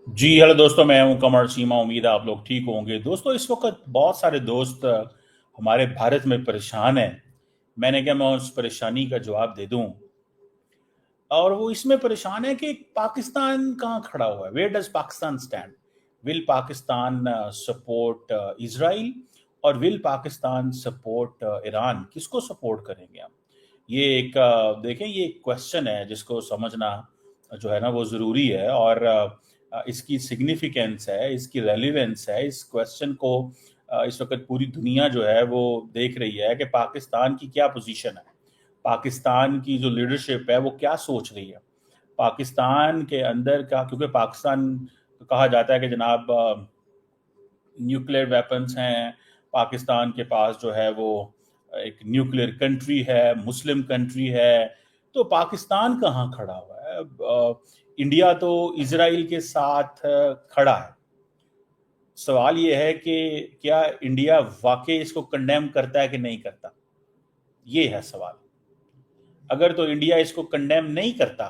जी hello दोस्तों, मैं हूं कमर सीमा। उम्मीद है आप लोग ठीक होंगे। दोस्तों, इस वक्त बहुत सारे दोस्त हमारे भारत में परेशान हैं। मैंने क्या मैं उस परेशानी का जवाब दे दूं। और वो इसमें परेशान है कि पाकिस्तान कहाँ खड़ा हुआ है। Where does Pakistan stand? Will Pakistan support Israel और विल पाकिस्तान सपोर्ट ईरान? किसको सपोर्ट करेंगे हम? ये एक देखें, ये एक क्वेश्चन है जिसको समझना जो है ना वो ज़रूरी है। और इसकी सिग्निफिकेंस है, इसकी रेलिवेंस है। इस क्वेश्चन को इस वक्त पूरी दुनिया जो है वो देख रही है कि पाकिस्तान की क्या पोजीशन है, पाकिस्तान की जो लीडरशिप है वो क्या सोच रही है पाकिस्तान के अंदर का। क्योंकि पाकिस्तान कहा जाता है कि जनाब न्यूक्लियर वेपन्स हैं पाकिस्तान के पास, जो है वो एक न्यूक्लियर कंट्री है, मुस्लिम कंट्री है। तो पाकिस्तान कहाँ खड़ा हुआ है? इंडिया तो इसराइल के साथ खड़ा है। सवाल ये है कि क्या इंडिया वाकई इसको कंडेम करता है कि नहीं करता? ये है सवाल। अगर तो इंडिया इसको कंडेम नहीं करता,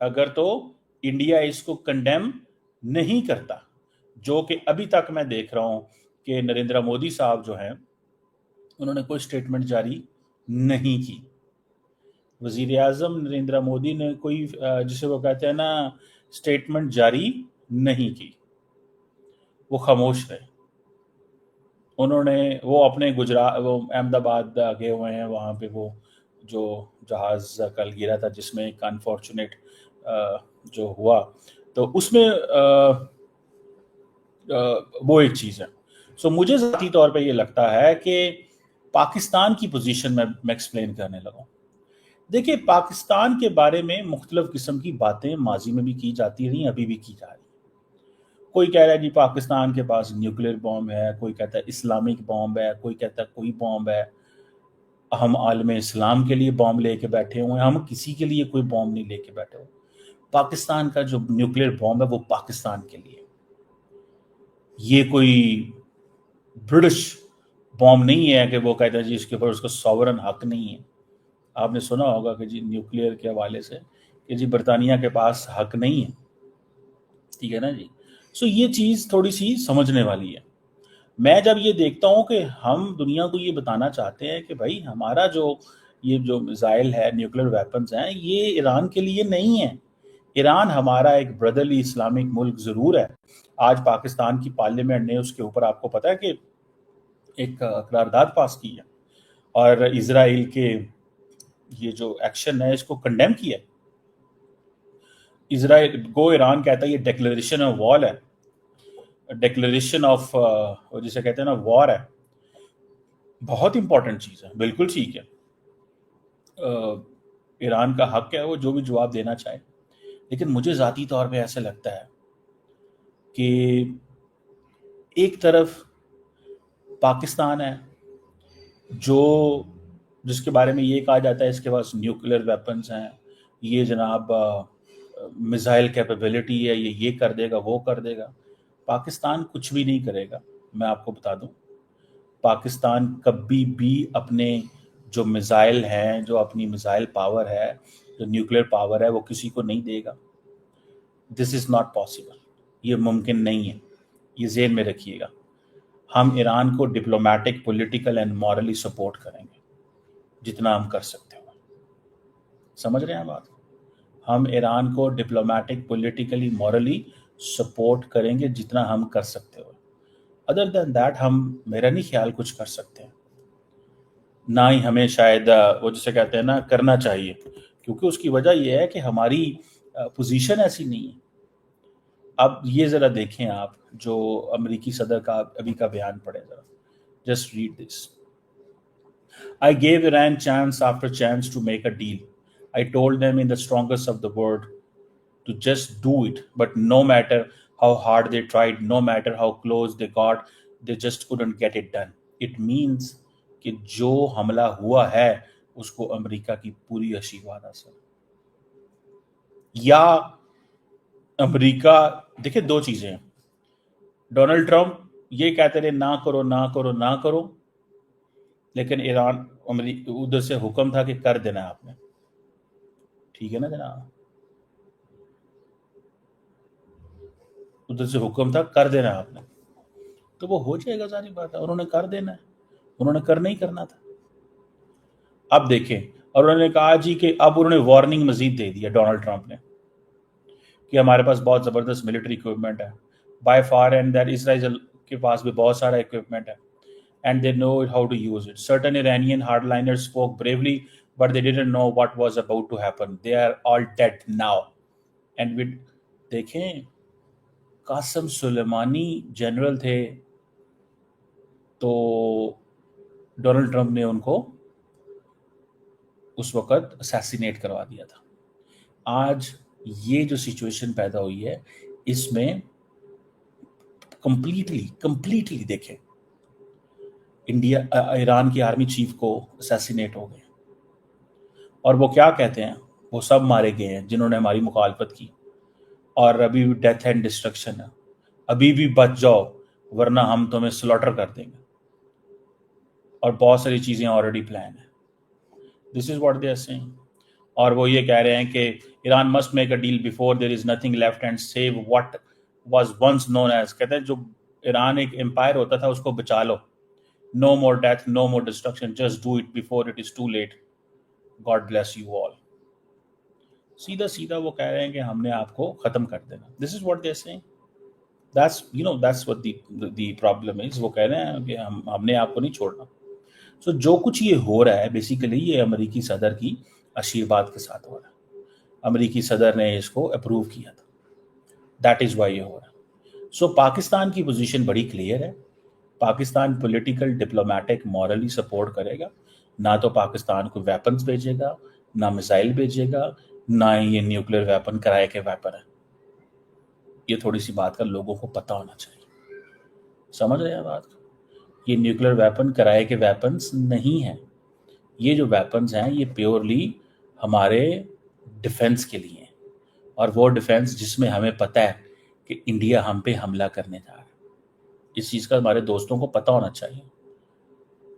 अगर तो इंडिया इसको कंडेम नहीं करता, जो कि अभी तक मैं देख रहा हूं कि नरेंद्र मोदी साहब जो हैं उन्होंने कोई स्टेटमेंट जारी नहीं की। वजीर आजम नरेंद्र मोदी ने कोई जिसे वो कहते हैं ना स्टेटमेंट जारी नहीं की। वो खामोश रहे। उन्होंने वो अपने गुजरात, वो अहमदाबाद गए हुए हैं। वहाँ पे वो जो जहाज़ कल गिरा था जिसमें एक अनफॉर्चुनेट जो हुआ, तो उसमें वो एक चीज़ है। सो मुझे ज़ाती तौर पे ये लगता है कि पाकिस्तान की पोजीशन में मैं एक्सप्लेन करने लगा। देखिए, पाकिस्तान के बारे में मुख्तलिफ किस्म की बातें माजी में भी की जाती रही, अभी भी की जा रही। कोई कह रहा है जी पाकिस्तान के पास न्यूक्लियर बॉम्ब है, कोई कहता है इस्लामिक बॉम्ब है, कोई कहता है कोई बॉम्ब है। हम आलम इस्लाम के लिए बॉम्ब लेके बैठे हुए हैं, हम किसी के लिए कोई बॉम्ब नहीं लेके बैठे हुए। पाकिस्तान का जो न्यूक्लियर बॉम्ब है वो पाकिस्तान के लिए, ये कोई ब्रिटिश बॉम्ब नहीं है कि वो कहता है जी इसके ऊपर उसका सॉवरन हक नहीं है। आपने सुना होगा कि जी न्यूक्लियर के हवाले से कि जी बरतानिया के पास हक नहीं है। ठीक है ना जी। सो ये चीज़ थोड़ी सी समझने वाली है। मैं जब ये देखता हूँ कि हम दुनिया को ये बताना चाहते हैं कि भाई हमारा जो ये जो मिसाइल है, न्यूक्लियर वेपन्स हैं, ये ईरान के लिए नहीं है। ईरान हमारा एक ब्रदरली इस्लामिक मुल्क ज़रूर है। आज पाकिस्तान की पार्लियामेंट ने उसके ऊपर, आपको पता है कि एक करारदाद पास की है और इसराइल के ये जो एक्शन है इसको कंडेम किया है। इसराइल को ईरान कहता है ये डिक्लेरेशन ऑफ वॉर है, डिक्लेरेशन ऑफ जिसे कहते हैं ना वॉर है। बहुत इंपॉर्टेंट चीज़ है, बिल्कुल ठीक है। ईरान का हक है वो जो भी जवाब देना चाहे। लेकिन मुझे ज़ाती तौर पे ऐसा लगता है कि एक तरफ पाकिस्तान है जो जिसके बारे में ये कहा जाता है इसके पास न्यूक्लियर वेपन्स हैं, ये जनाब मिसाइल कैपेबिलिटी है, ये कर देगा वो कर देगा। पाकिस्तान कुछ भी नहीं करेगा। मैं आपको बता दूं, पाकिस्तान कभी भी अपने जो मिसाइल हैं, जो अपनी मिसाइल पावर है, जो न्यूक्लियर पावर है, वो किसी को नहीं देगा। This is not possible. ये मुमकिन नहीं है। ये जेहन में रखिएगा। हम ईरान को diplomatic, political and morally support करेंगे जितना हम कर सकते हो। समझ रहे हैं बात? हम ईरान को डिप्लोमेटिक, पॉलिटिकली, मॉरली सपोर्ट करेंगे जितना हम कर सकते हो। अदर देन दैट हम, मेरा नहीं ख्याल, कुछ कर सकते हैं। ना ही हमें शायद वो जिसे कहते हैं ना करना चाहिए, क्योंकि उसकी वजह यह है कि हमारी पोजीशन ऐसी नहीं है। अब ये ज़रा देखें आप, जो अमेरिकी सदर का अभी का बयान पढ़े ज़रा। Just read this. I gave Iran chance after chance to make a deal. I told them in the strongest of the word to just do it. But no matter how hard they tried, no matter how close they got, they just couldn't get it done. It means कि जो हमला हुआ है उसको America की पूरी आशीर्वाद हासिल, या अमेरिका। देखिए, दो चीजें हैं। डोनाल्ड ट्रंप ये कहते रहे ना करो ना करो ना करो, लेकिन ईरान अमेरिका उधर से हुक्म था कि कर देना आपने। ठीक है ना जनाब? उधर से हुक्म था कर देना आपने, तो वो हो जाएगा, सारी बात है। उन्होंने कर देना है, उन्होंने कर नहीं करना था। अब देखें, और उन्होंने कहा जी कि अब उन्होंने वार्निंग मजीद दे दिया डोनाल्ड ट्रंप ने कि हमारे पास बहुत ज़बरदस्त मिलिट्री इक्विपमेंट है by far, and that Israel के पास भी बहुत सारा इक्विपमेंट है, and they know how to use it. Certain Iranian hardliners spoke bravely, but they didn't know what was about to happen. They are all dead now. And with देखें, Qasim Sulemani general थे, तो Donald Trump ने उनको उस वक्त assassinate करवा दिया था। आज ये जो सिचुएशन पैदा हुई है, इसमें कंप्लीटली देखें, ईरान की आर्मी चीफ को असैसिनेट हो गए, और वो क्या कहते हैं, वो सब मारे गए हैं जिन्होंने हमारी मुखालफत की, और अभी भी डेथ एंड डिस्ट्रक्शन है, अभी भी बच जाओ वरना हम तुम्हें स्लॉटर कर देंगे, और बहुत सारी चीज़ें ऑलरेडी प्लान है। This is what they are saying. और वो ये कह रहे हैं कि Iran must make a deal before there is nothing left and save what was once known as, कहते हैं जो ईरान एक एम्पायर होता था उसको बचा लो, no more death, no more destruction, just do it before it is too late, God bless you all. सीधा सीधा वो कह रहे हैं कि हमने आपको खत्म कर देना। This is what they are saying. that's what the problem is। वो कह रहे हैं कि हमने आपको नहीं छोड़ना। So, जो कुछ ये हो रहा है बेसिकली ये अमेरिकी सदर की आशीर्वाद के साथ हो रहा है। अमेरिकी सदर ने इसको अप्रूव किया था, दैट इज वाई ये हो रहा है। सो पाकिस्तान की पोजीशन बड़ी क्लियर है। Pakistan political, diplomatic, morally support करेगा, ना तो पाकिस्तान को वेपन्स भेजेगा, ना मिसाइल भेजेगा, ना ही ये न्यूक्लियर वेपन किराए के वेपन है। ये थोड़ी सी बात का लोगों को पता होना चाहिए, समझ रहे हैं बात को? ये न्यूक्लियर वेपन किराए के वेपन्स नहीं हैं। ये जो वेपन्स हैं ये प्योरली हमारे डिफेंस के लिए हैं, और वो डिफेंस जिसमें हमें पता है कि इंडिया हम पे हमला करने जा रहा है। इस चीज़ का हमारे दोस्तों को पता होना चाहिए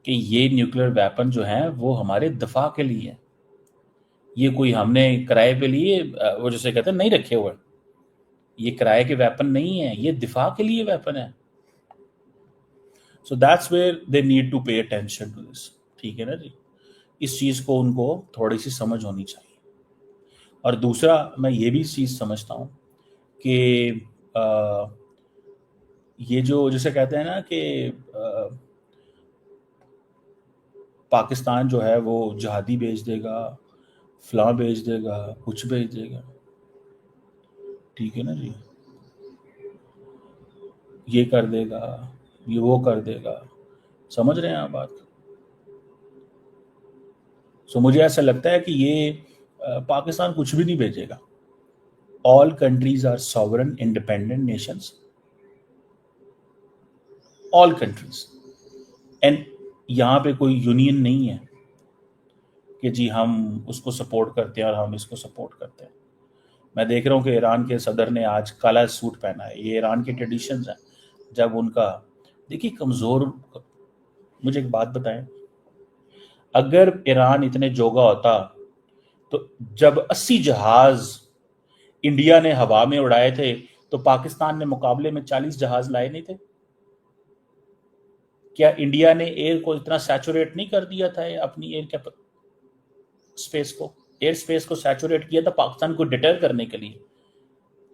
कि ये न्यूक्लियर वेपन जो हैं वो हमारे दफा के लिए है। ये कोई हमने किराए पे लिए वो जैसे कहते हैं नहीं रखे हुए, ये किराए के वेपन नहीं है, ये दिफा के लिए वेपन है। So that's where they need to pay attention to this, ठीक है ना जी? इस चीज़ को उनको थोड़ी सी समझ होनी चाहिए। और दूसरा मैं ये भी चीज़ समझता हूँ कि ये जो जैसे कहते हैं ना कि पाकिस्तान जो है वो जहादी भेज देगा, फलां भेज देगा, कुछ भेज देगा, ठीक है ना जी, ये कर देगा, ये वो कर देगा, समझ रहे हैं आप बात? सो मुझे ऐसा लगता है कि ये पाकिस्तान कुछ भी नहीं भेजेगा। All countries are sovereign independent nations, all countries, and यहाँ पे कोई यूनियन नहीं है कि जी हम उसको सपोर्ट करते हैं और हम इसको सपोर्ट करते हैं। मैं देख रहा हूँ कि ईरान के सदर ने आज काला सूट पहना है, ये ईरान के ट्रेडिशंस हैं। जब उनका देखिए कमज़ोर, मुझे एक बात बताएं, अगर ईरान इतने जोगा होता तो जब 80 जहाज इंडिया ने हवा में उड़ाए थे तो पाकिस्तान ने मुकाबले में 40 जहाज लाए नहीं थे? क्या इंडिया ने एयर को इतना सैचुरेट नहीं कर दिया था अपनी एयर स्पेस को सैचुरेट किया था पाकिस्तान को डिटर करने के लिए?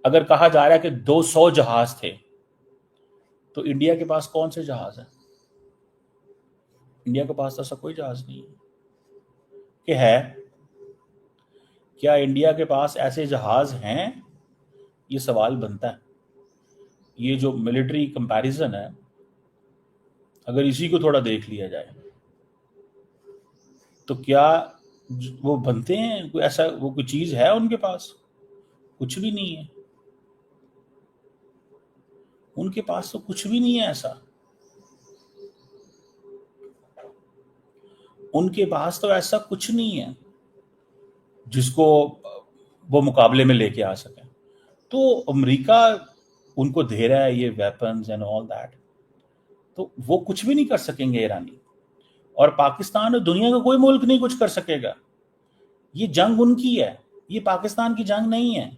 अगर कहा जा रहा है कि 200 जहाज थे, तो इंडिया के पास कौन से जहाज हैं? इंडिया के पास तो ऐसा कोई जहाज नहीं है कि है। क्या इंडिया के पास ऐसे जहाज हैं? ये सवाल बनता है। ये जो मिलिट्री कंपैरिजन है, अगर इसी को थोड़ा देख लिया जाए तो क्या वो बनते हैं? कोई ऐसा वो कोई चीज है उनके पास? कुछ भी नहीं है, उनके पास तो कुछ भी नहीं है ऐसा। उनके पास तो ऐसा कुछ नहीं है जिसको वो मुकाबले में लेके आ सके। तो अमेरिका उनको दे रहा है ये वेपन्स एंड ऑल दैट, तो वो कुछ भी नहीं कर सकेंगे ईरानी, और पाकिस्तान और दुनिया का कोई मुल्क नहीं कुछ कर सकेगा। ये जंग उनकी है, ये पाकिस्तान की जंग नहीं है।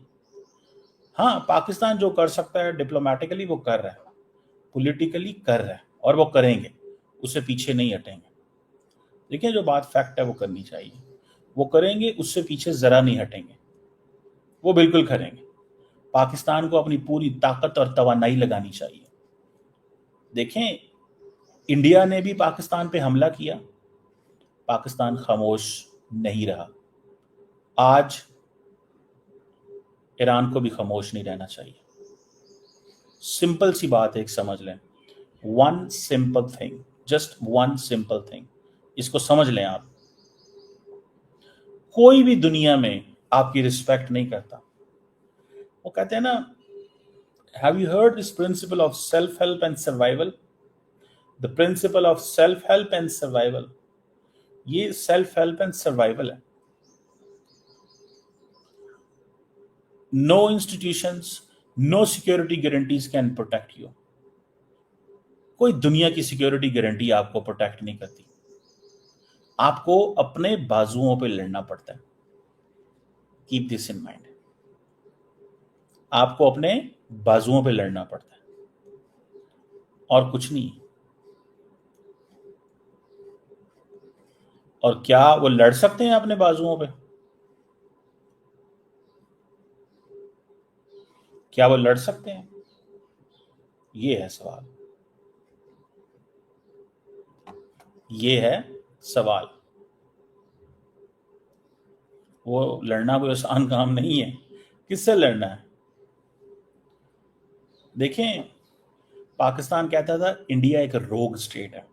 हाँ, पाकिस्तान जो कर सकता है डिप्लोमेटिकली वो कर रहा है, पॉलिटिकली कर रहा है, और वो करेंगे, उससे पीछे नहीं हटेंगे। देखिए, जो बात फैक्ट है वो करनी चाहिए, वो करेंगे, उससे पीछे जरा नहीं हटेंगे, वो बिल्कुल करेंगे। पाकिस्तान को अपनी पूरी ताकत और तवानाई लगानी चाहिए। देखें, इंडिया ने भी पाकिस्तान पे हमला किया, पाकिस्तान खामोश नहीं रहा। आज ईरान को भी खामोश नहीं रहना चाहिए। सिंपल सी बात है, एक समझ लें, one simple thing, just one simple thing, इसको समझ लें आप। कोई भी दुनिया में आपकी रिस्पेक्ट नहीं करता। वो कहते हैं ना, have you heard this principle of self help and survival? The principle of self help and survival, ये सेल्फ हेल्प एंड सर्वाइवल है। No institutions, no security guarantees can protect you. कोई दुनिया की सिक्योरिटी गारंटी आपको protect नहीं करती। आपको अपने बाजुओं पे लड़ना पड़ता है। कीप दिस इन माइंड, आपको अपने बाजुओं पे लड़ना पड़ता है और कुछ नहीं। और क्या वो लड़ सकते हैं अपने बाजुओं पे? क्या वो लड़ सकते हैं? ये है सवाल, ये है सवाल। वो लड़ना कोई आसान काम नहीं है। किससे लड़ना है? देखें, पाकिस्तान कहता था इंडिया एक रोग स्टेट है।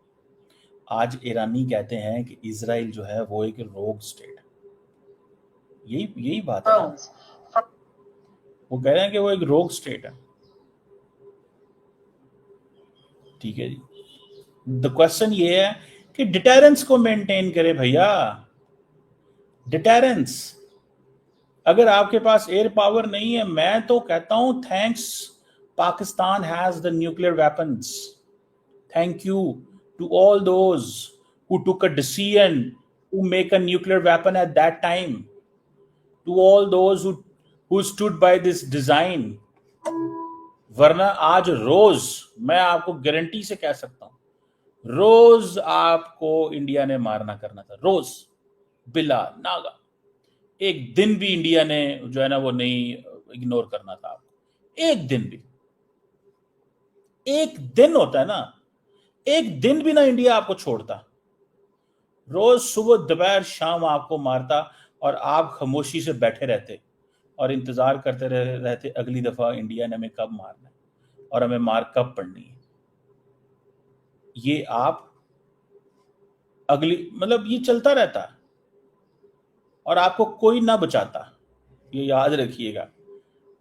आज ईरानी कहते हैं कि इजराइल जो है वो एक रोग स्टेट है। यही बात है ना? वो कह रहे हैं कि वो एक रोग स्टेट है। ठीक है जी। द क्वेश्चन ये है कि डिटेरेंस को मेंटेन करे भैया, डिटेरेंस। अगर आपके पास एयर पावर नहीं है, मैं तो कहता हूं thanks Pakistan has the nuclear weapons. Thank you to all those who took a decision to make a nuclear weapon at that time, to all those who stood by this design. वरना आज रोज, मैं आपको गारंटी से कह सकता हूं, रोज आपको India ने मारना करना था, रोज बिला नागा। एक दिन भी इंडिया ने जो है ना वो नहीं इग्नोर करना था आपको। एक दिन भी, एक दिन होता है ना, एक दिन भी ना इंडिया आपको छोड़ता। रोज सुबह दोपहर शाम आपको मारता और आप खामोशी से बैठे रहते और इंतजार करते रहते अगली दफा इंडिया ने हमें कब मारना है और हमें मार कब पड़नी है। ये आप अगली मतलब ये चलता रहता है और आपको कोई ना बचाता। ये याद रखिएगा,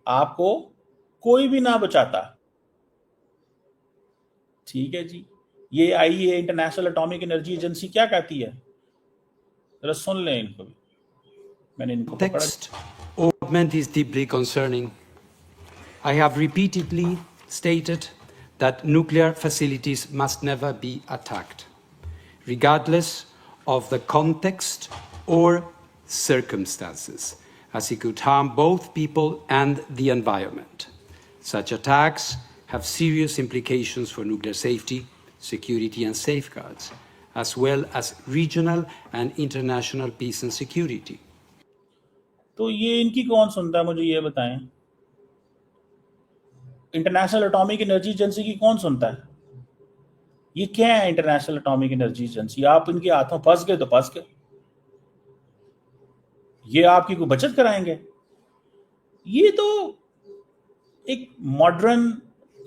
आपको कोई भी ना बचाता। ठीक है जी। ये आई है इंटरनेशनल एटॉमिक एनर्जी एजेंसी, क्या कहती है, जरा सुन लें इनको भी। मैंने इनको Text augment is deeply concerning. I have repeatedly stated that nuclear facilities must never be attacked, regardless of the context or circumstances, as it could harm both people and the environment. Such attacks have serious implications for nuclear safety, security and safeguards, as well as regional and international peace and security. तो ये इनकी कौन सुनता है, मुझे ये बताएं। International atomic energy agency की कौन सुनता है? ये क्या है इंटरनेशनल एटॉमिक एनर्जी एजेंसी? आप इनके हाथों फंस गए तो फंस गए। ये आपकी कोई बचत कराएंगे? ये तो एक मॉडर्न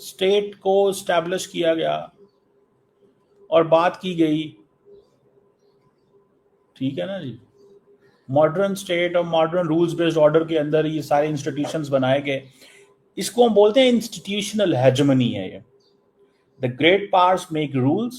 स्टेट को स्टैब्लिश किया गया और बात की गई, ठीक है ना जी। मॉडर्न स्टेट और मॉडर्न रूल्स बेस्ड ऑर्डर के अंदर ये सारे इंस्टीट्यूशंस बनाए गए। इसको हम बोलते हैं इंस्टीट्यूशनल हेजेमनी है ये। The great powers make rules